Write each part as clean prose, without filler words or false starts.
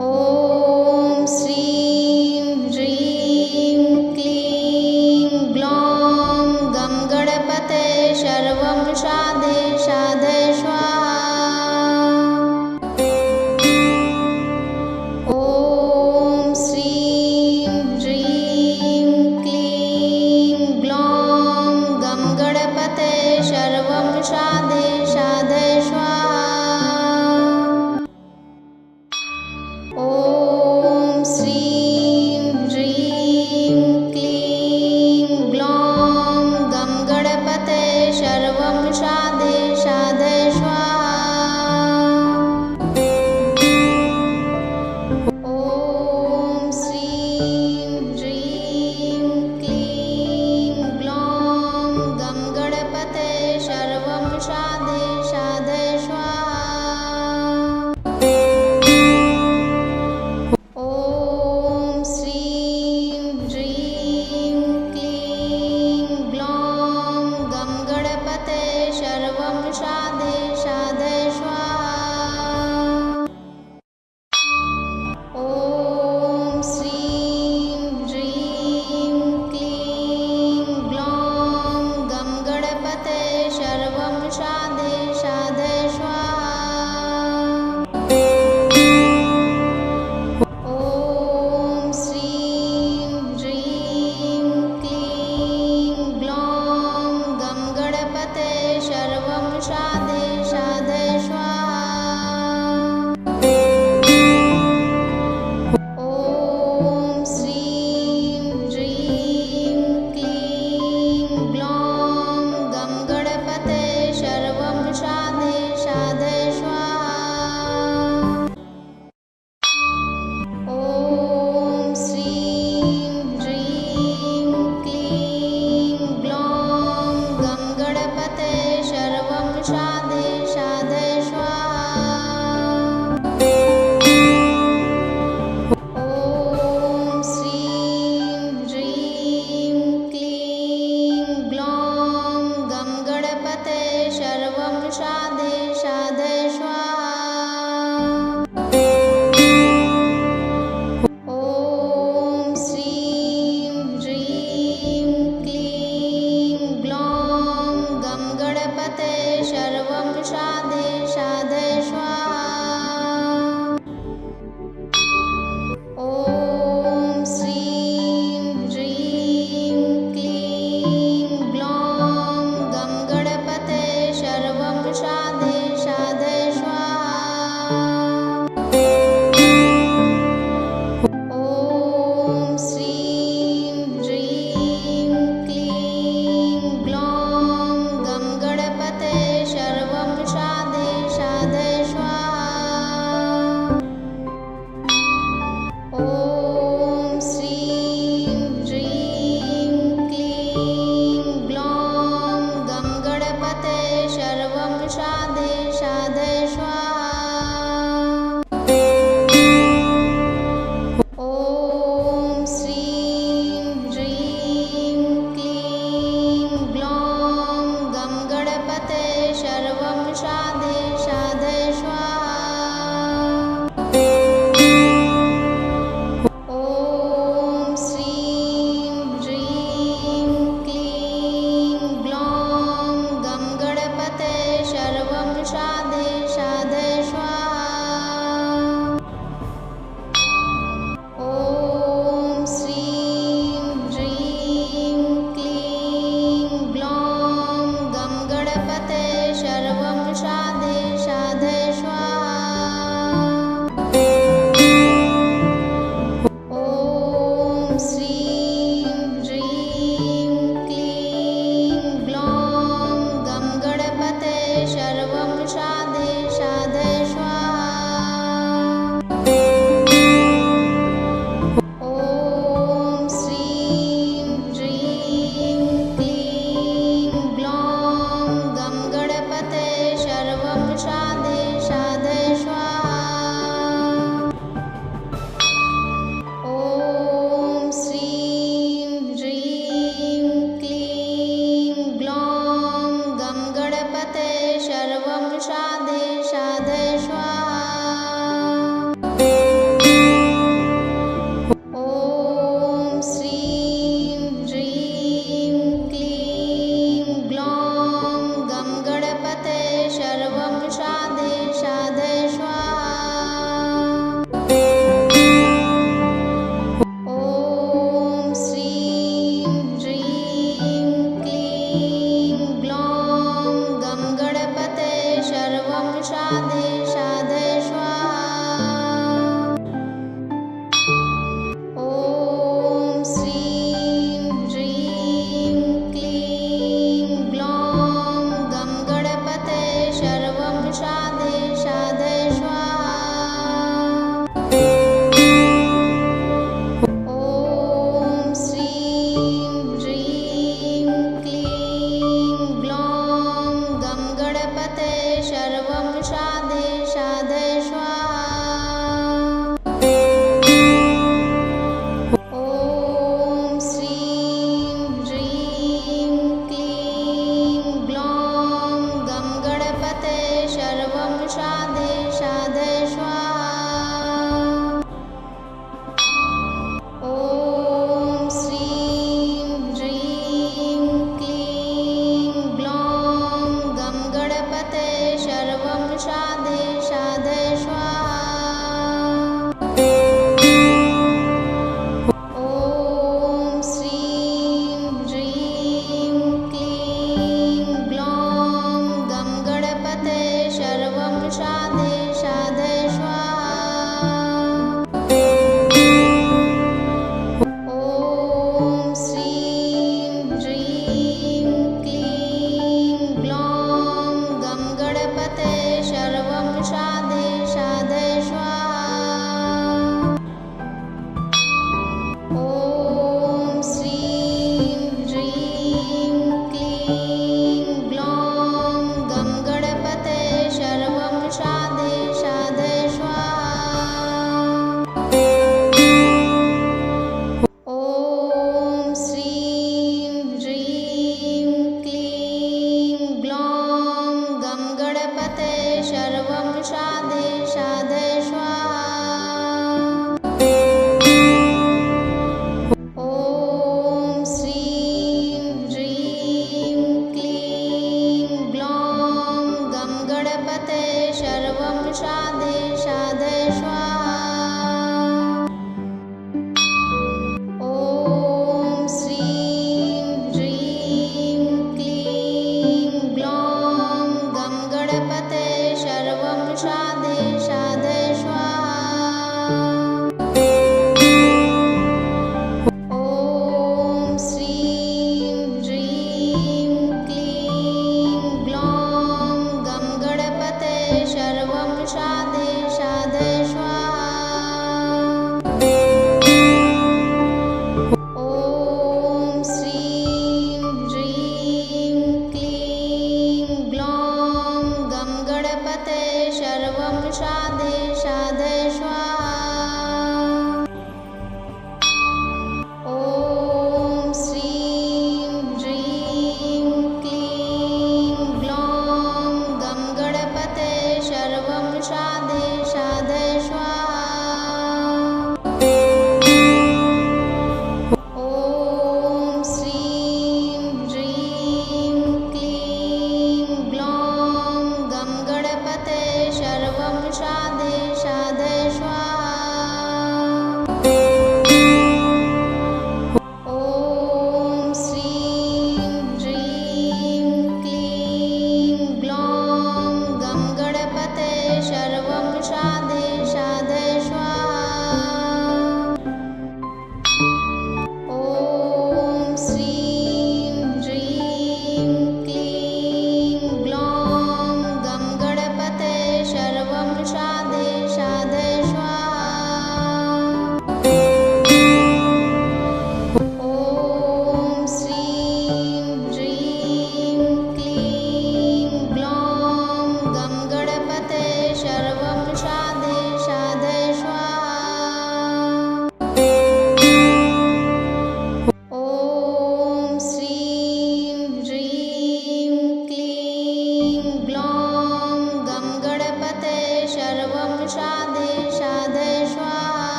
ॐ श्रीं ह्रीं क्लीं ग्लौं गं गणपते सर्वं साधे साधे स्वाहा। ॐ श्रीं ह्रीं क्लीं ग्लौं गं गणपते सर्वं साधे साधे स्वाहा। ॐ श्रीं ह्रीं क्लीं ग्लौं गं गणपते सर्वं साधे साधे स्वाहा। ॐ श्रीं ह्रीं क्लीं ग्लौं गं गणपते सर्वं साधे साधे स्वाहा।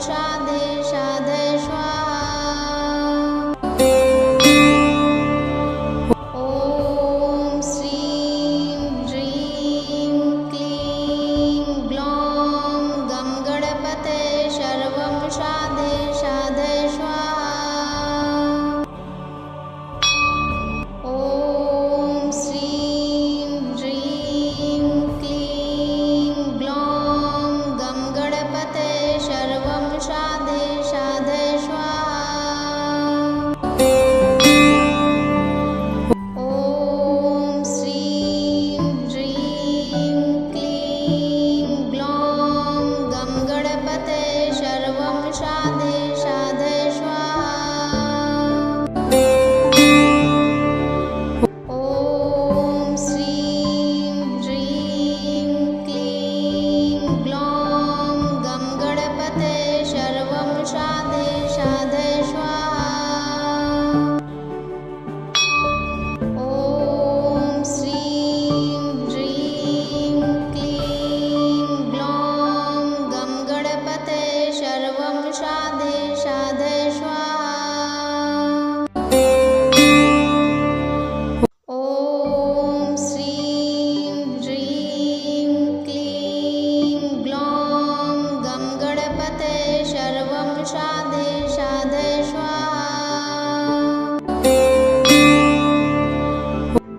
शाधे शाधे स्वाहा। ॐ श्रीं ह्रीं क्लीं ग्लौं गं गणपते सर्वं शाधे शाधे स्वाहा। ॐ श्रीं ह्रीं क्लीं ग्लौं गं गणपते सर्वं शाधे शाधे स्वाहा। ॐ श्रीं ह्रीं क्लीं ग्लौं गं गणपते सर्वं शाधे शाधे स्वाहा। ॐ श्रीं ह्रीं क्लीं ग्लौं गं गणपते सर्वं शाधे शाधे स्वाहा। ॐ श्रीं ह्रीं क्लीं ग्लौं गं गणपते सर्वं शाधे शाधे स्वाहा। ॐ श्रीं ह्रीं क्लीं ग्लौं गं गणपते सर्वं शाधे शाधे स्वाहा।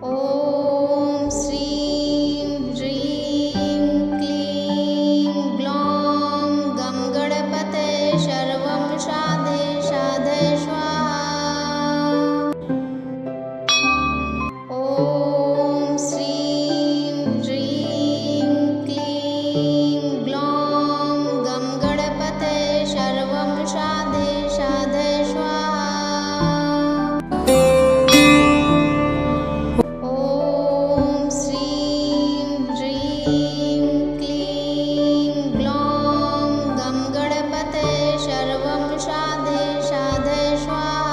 ॐ श्रीं ह्रीं क्लीं ग्लौं गं गणपते सर्वं शाधे शाधे स्वाहा। ॐ श्रीं ह्रीं क्लीं ग्लौं गं गणपते सर्वं शाधे शाधे स्वाहा। ॐ श्रीं ह्रीं क्लीं ग्लौं गं गणपते सर्वं शाधे शाधे स्वाहा।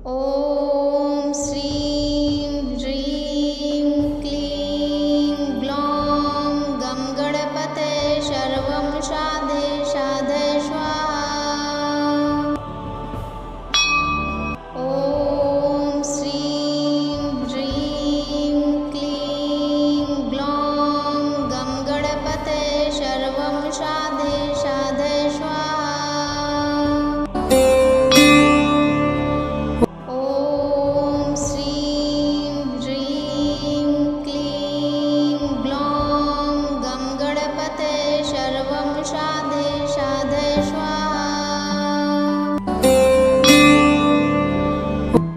ॐ श्रीं ह्रीं क्लीं ग्लौं गं गणपते सर्वं शाधे शाधे स्वाहा। ॐ श्रीं ह्रीं क्लीं ग्लौं गं गणपते सर्वं शाधे शाधे स्वाहा। ॐ श्रीं ह्रीं क्लीं ग्लौं गं गणपते सर्वं शाधे शाधे स्वाहा।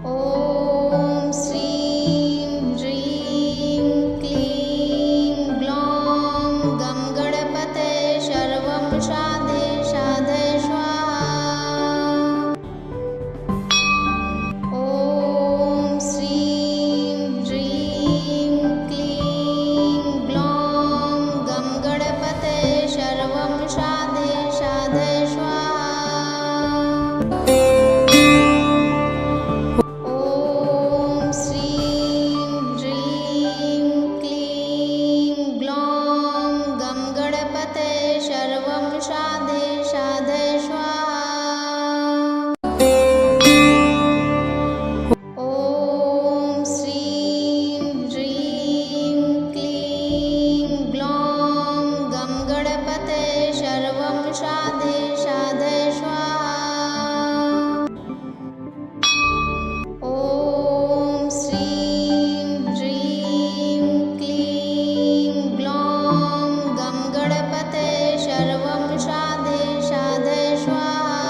ॐ श्रीं ह्रीं क्लीं ग्लौं गं गणपते सर्वं शाधे शाधे स्वाहा। ॐ श्रीं ह्रीं क्लीं ग्लौं गं गणपते सर्वं शाधे शाधे स्वाहा। ॐ श्रीं ह्रीं क्लीं ग्लौं गं गणपते सर्वं शाधे शाधे स्वाहा। ॐ श्रीं ह्रीं क्लीं ग्लौं गं गणपते सर्वं शाधे शाधे स्वाहा। ॐ श्रीं ह्रीं क्लीं ग्लौं गं गणपते सर्वं शाधे शाधे स्वाहा।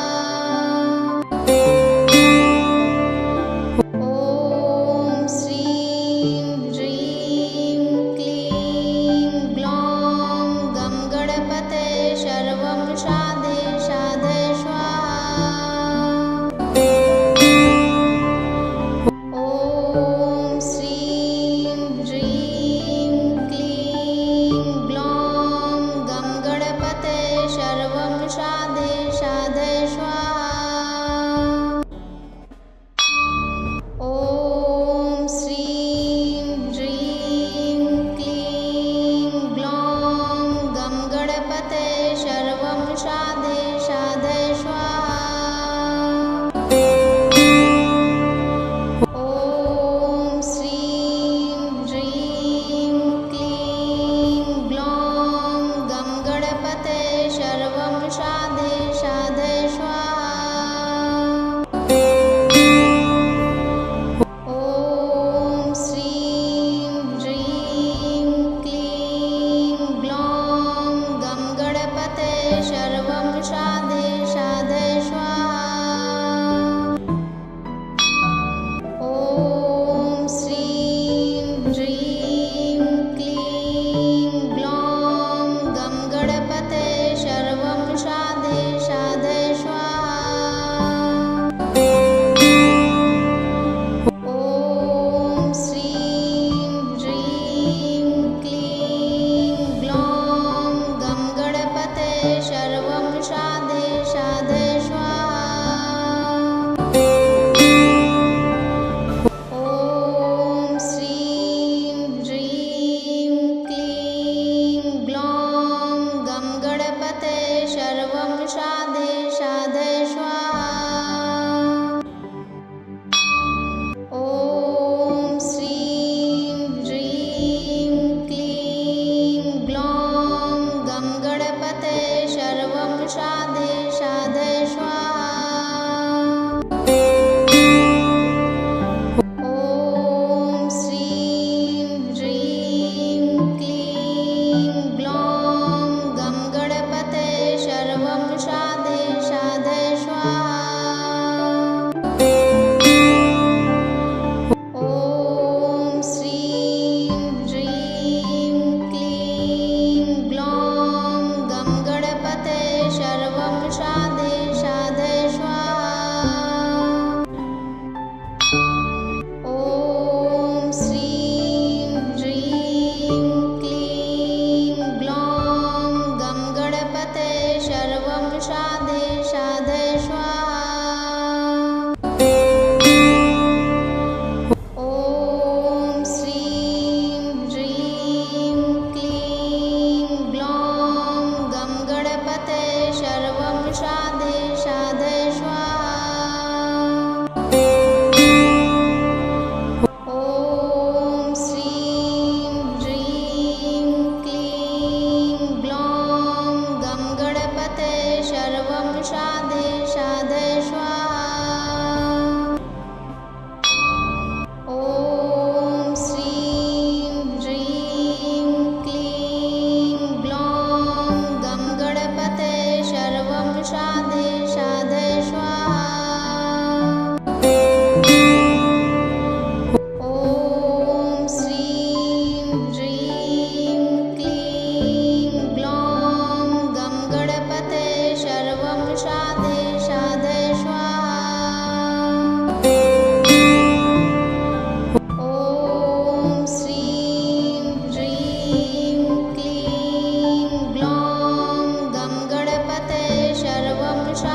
ॐ श्रीं ह्रीं क्लीं ग्लौं गं गणपते सर्वं शाधे शाधे शाधे स्वाहा। ॐ श्रीं ह्रीं क्लीं ग्लौं गं गणपते सर्वं शाधे शाधे स्वाहा। ॐ श्रीं ह्रीं क्लीं ग्लौं गं गणपते सर्वं शाधे शाधे स्वाहा। ॐ श्रीं ह्रीं क्लीं ग्लौं गं गणपते सर्वं शाधे शाधे स्वाहा। ॐ श्रीं ह्रीं क्लीं ग्लौं गं गणपते सर्वं शाधे शाधे स्वाहा। ॐ श्रीं ह्रीं क्लीं ग्लौं गं गणपते सर्वं शाधे शाधे स्वाहा। ॐ श्रीं ह्रीं क्लीं ग्लौं गं गणपते सर्वं शाधे शाधे स्वाहा। ॐ श्रीं ह्रीं क्लीं ग्लौं गं गणपते सर्वं शाधे शाधे स्वाहा। ॐ श्रीं ह्रीं क्लीं ग्लौं गं गणपते सर्वं शाधे शाधे स्वाहा। ॐ श्रीं ह्रीं क्लीं ग्लौं गं गणपते सर्वं शाधे शाधे स्वाहा। ॐ श्रीं ह्रीं क्लीं ग्लौं गं गणपते सर्वं शाधे शाधे स्वाहा। ॐ श्रीं ह्रीं क्लीं ग्लौं गं गणपते सर्वं शाधे शाधे स्वाहा। ॐ श्रीं ह्रीं क्लीं ग्लौं गं गणपते सर्वं शाधे शाधे स्वाहा। ॐ श्रीं ह्रीं क्लीं ग्लौं गं गणपते सर्वं शाधे शाधे स्वाहा। ॐ श्रीं ह्रीं क्लीं ग्लौं गं गणपते सर्वं शाधे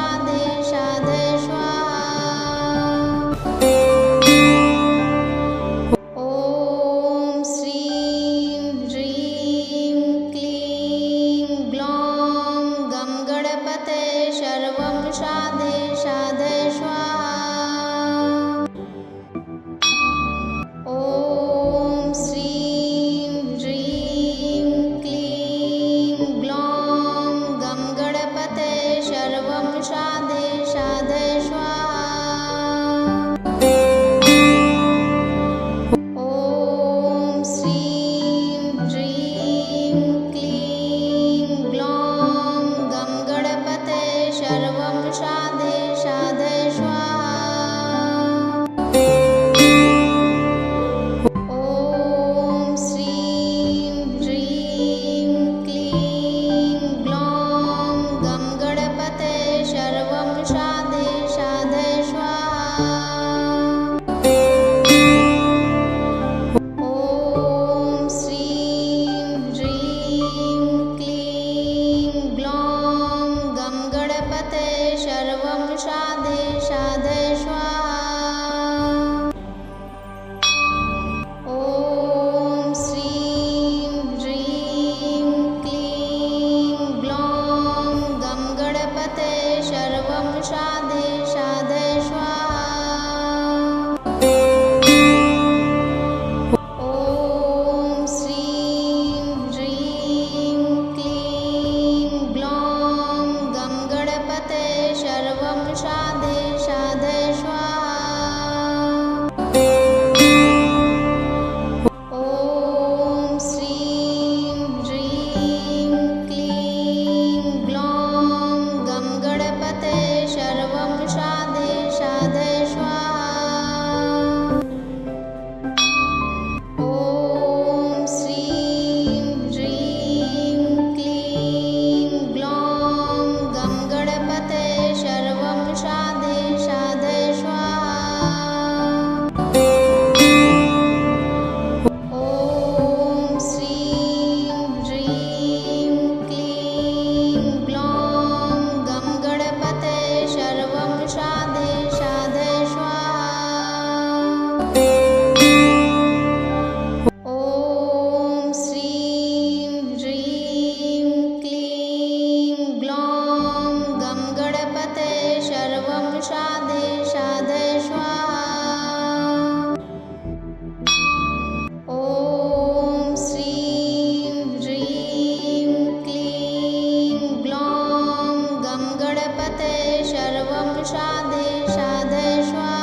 शाधे शाधे स्वाहा।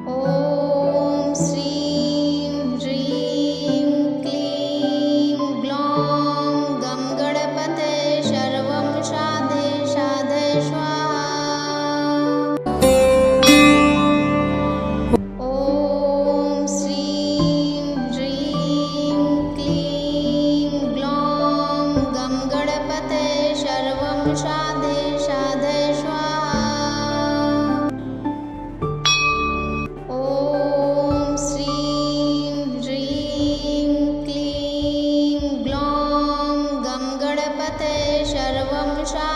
ॐ श्रीं ह्रीं क्लीं ग्लौं गं गणपते सर्वं शाधे शाधे स्वाहा। ॐ श्रीं ह्रीं क्लीं ग्लौं गं गणपते सर्वं शाधे शाधे स्वाहा। ॐ श्रीं ह्रीं क्लीं ग्लौं गं गणपते सर्वं शाधे